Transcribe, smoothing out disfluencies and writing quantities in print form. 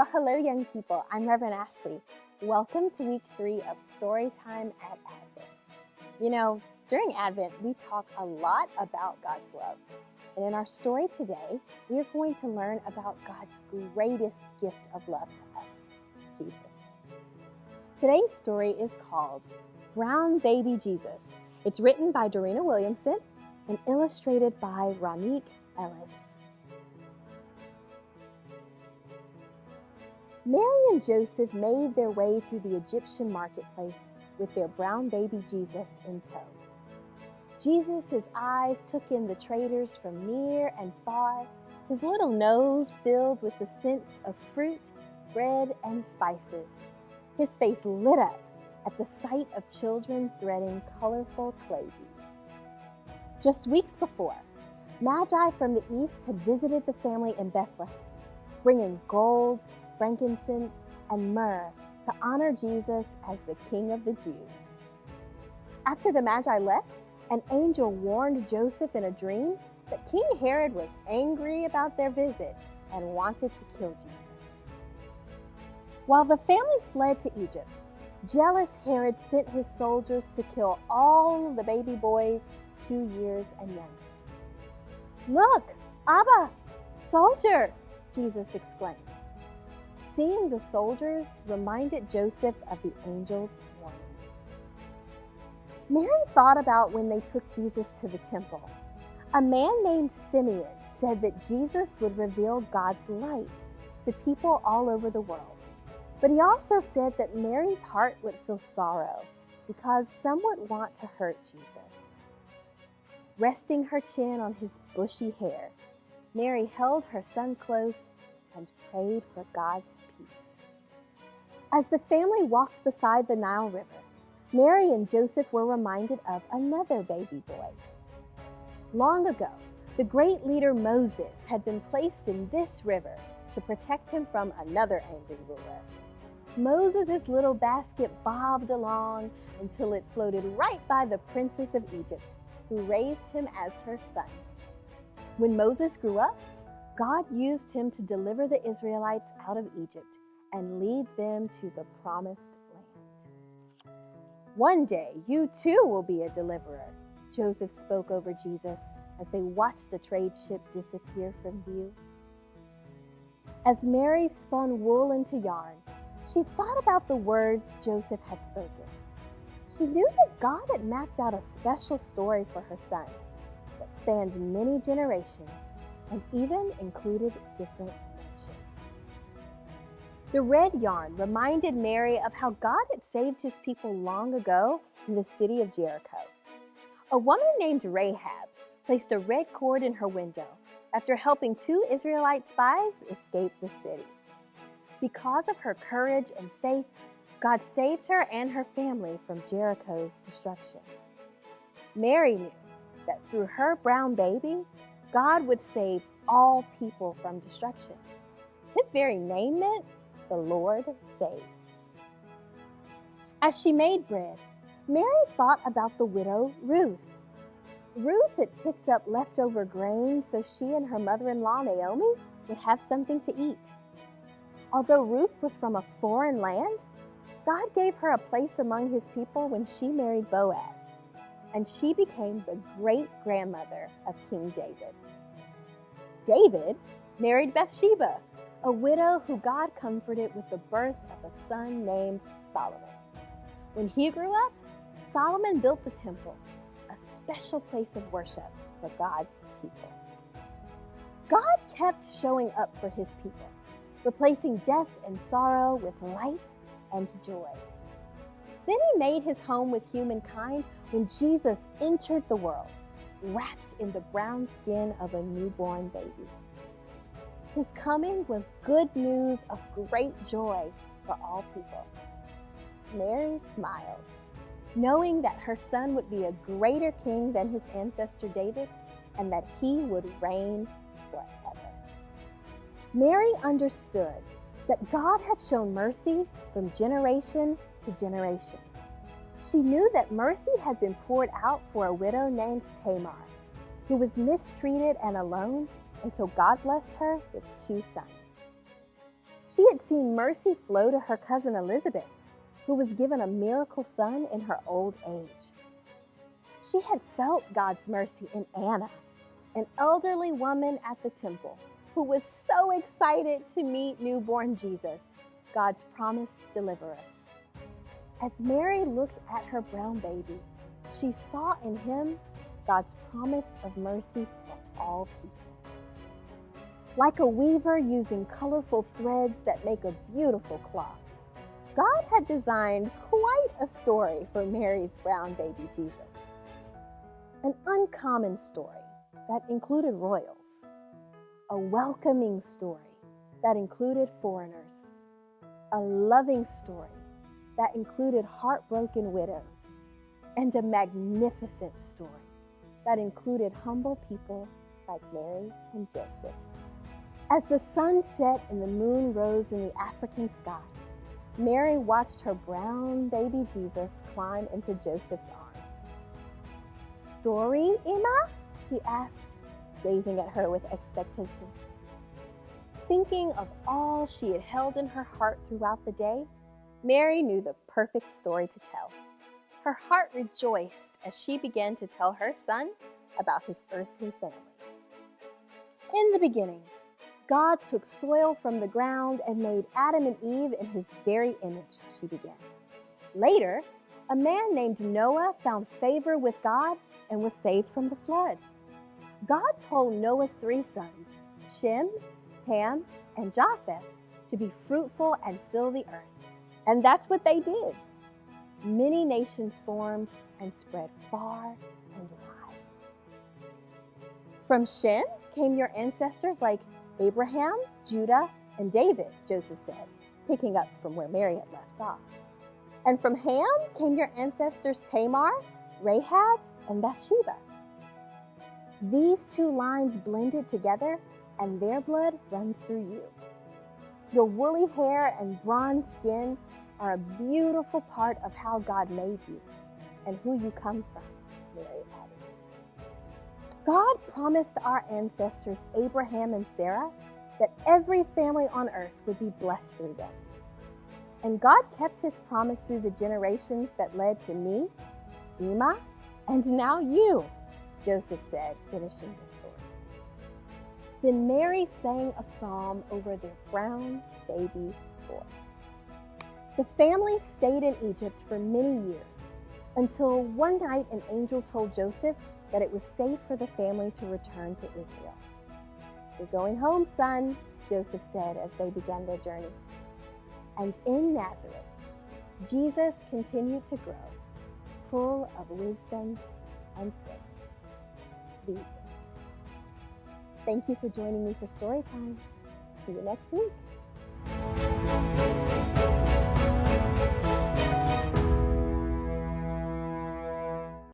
Well, hello, young people. I'm Reverend Ashley. Welcome to week 3 of Storytime at Advent. You know, during Advent, we talk a lot about God's love. And in our story today, we are going to learn about God's greatest gift of love to us, Jesus. Today's story is called Brown Baby Jesus. It's written by Dorena Williamson and illustrated by Ronique Ellis. Mary and Joseph made their way through the Egyptian marketplace with their brown baby Jesus in tow. Jesus' eyes took in the traders from near and far, his little nose filled with the scents of fruit, bread, and spices. His face lit up at the sight of children threading colorful clay beads. Just weeks before, Magi from the east had visited the family in Bethlehem, bringing gold, frankincense, and myrrh to honor Jesus as the King of the Jews. After the Magi left, an angel warned Joseph in a dream that King Herod was angry about their visit and wanted to kill Jesus. While the family fled to Egypt, jealous Herod sent his soldiers to kill all the baby boys 2 years and younger. "Look, Abba, soldier!" Jesus exclaimed. Seeing the soldiers reminded Joseph of the angel's warning. Mary thought about when they took Jesus to the temple. A man named Simeon said that Jesus would reveal God's light to people all over the world. But he also said that Mary's heart would feel sorrow because some would want to hurt Jesus. Resting her chin on his bushy hair, Mary held her son close and prayed for God's peace. As the family walked beside the Nile River, Mary and Joseph were reminded of another baby boy. Long ago, the great leader Moses had been placed in this river to protect him from another angry ruler. Moses' little basket bobbed along until it floated right by the princess of Egypt, who raised him as her son. When Moses grew up, God used him to deliver the Israelites out of Egypt and lead them to the promised land. "One day, you too will be a deliverer," Joseph spoke over Jesus as they watched a trade ship disappear from view. As Mary spun wool into yarn, she thought about the words Joseph had spoken. She knew that God had mapped out a special story for her son that spanned many generations and even included different nations. The red yarn reminded Mary of how God had saved his people long ago in the city of Jericho. A woman named Rahab placed a red cord in her window after helping 2 Israelite spies escape the city. Because of her courage and faith, God saved her and her family from Jericho's destruction. Mary knew that through her brown baby, God would save all people from destruction. His very name meant, "The Lord saves." As she made bread, Mary thought about the widow Ruth. Ruth had picked up leftover grain so she and her mother-in-law Naomi would have something to eat. Although Ruth was from a foreign land, God gave her a place among his people when she married Boaz, and she became the great-grandmother of King David. David married Bathsheba, a widow who God comforted with the birth of a son named Solomon. When he grew up, Solomon built the temple, a special place of worship for God's people. God kept showing up for his people, replacing death and sorrow with life and joy. Then he made his home with humankind when Jesus entered the world, wrapped in the brown skin of a newborn baby. His coming was good news of great joy for all people. Mary smiled, knowing that her son would be a greater king than his ancestor David and that he would reign forever. Mary understood that God had shown mercy from generation to generation. She knew that mercy had been poured out for a widow named Tamar, who was mistreated and alone until God blessed her with 2 sons. She had seen mercy flow to her cousin Elizabeth, who was given a miracle son in her old age. She had felt God's mercy in Anna, an elderly woman at the temple, who was so excited to meet newborn Jesus, God's promised deliverer. As Mary looked at her brown baby, she saw in him God's promise of mercy for all people. Like a weaver using colorful threads that make a beautiful cloth, God had designed quite a story for Mary's brown baby Jesus. An uncommon story that included royals, a welcoming story that included foreigners, a loving story that included heartbroken widows, and a magnificent story that included humble people like Mary and Joseph. As the sun set and the moon rose in the African sky, Mary watched her brown baby Jesus climb into Joseph's arms. "Story, Emma?" he asked, gazing at her with expectation. Thinking of all she had held in her heart throughout the day, Mary knew the perfect story to tell. Her heart rejoiced as she began to tell her son about his earthly family. In the beginning, God took soil from the ground and made Adam and Eve in his very image, she began. Later, a man named Noah found favor with God and was saved from the flood. God told Noah's 3 sons, Shem, Ham, and Japheth, to be fruitful and fill the earth. And that's what they did. Many nations formed and spread far and wide. From Shem came your ancestors like Abraham, Judah, and David, Joseph said, picking up from where Mary had left off. And from Ham came your ancestors Tamar, Rahab, and Bathsheba. These 2 lines blended together, and their blood runs through you. Your woolly hair and bronze skin are a beautiful part of how God made you and who you come from, Mary added. God promised our ancestors Abraham and Sarah that every family on earth would be blessed through them. And God kept his promise through the generations that led to me, Emma, and now you, Joseph said, finishing the story. Then Mary sang a psalm over their brown baby boy. The family stayed in Egypt for many years, until one night an angel told Joseph that it was safe for the family to return to Israel. "You're going home, son," Joseph said as they began their journey. And in Nazareth, Jesus continued to grow, full of wisdom and grace. The end. Thank you for joining me for Storytime. See you next week.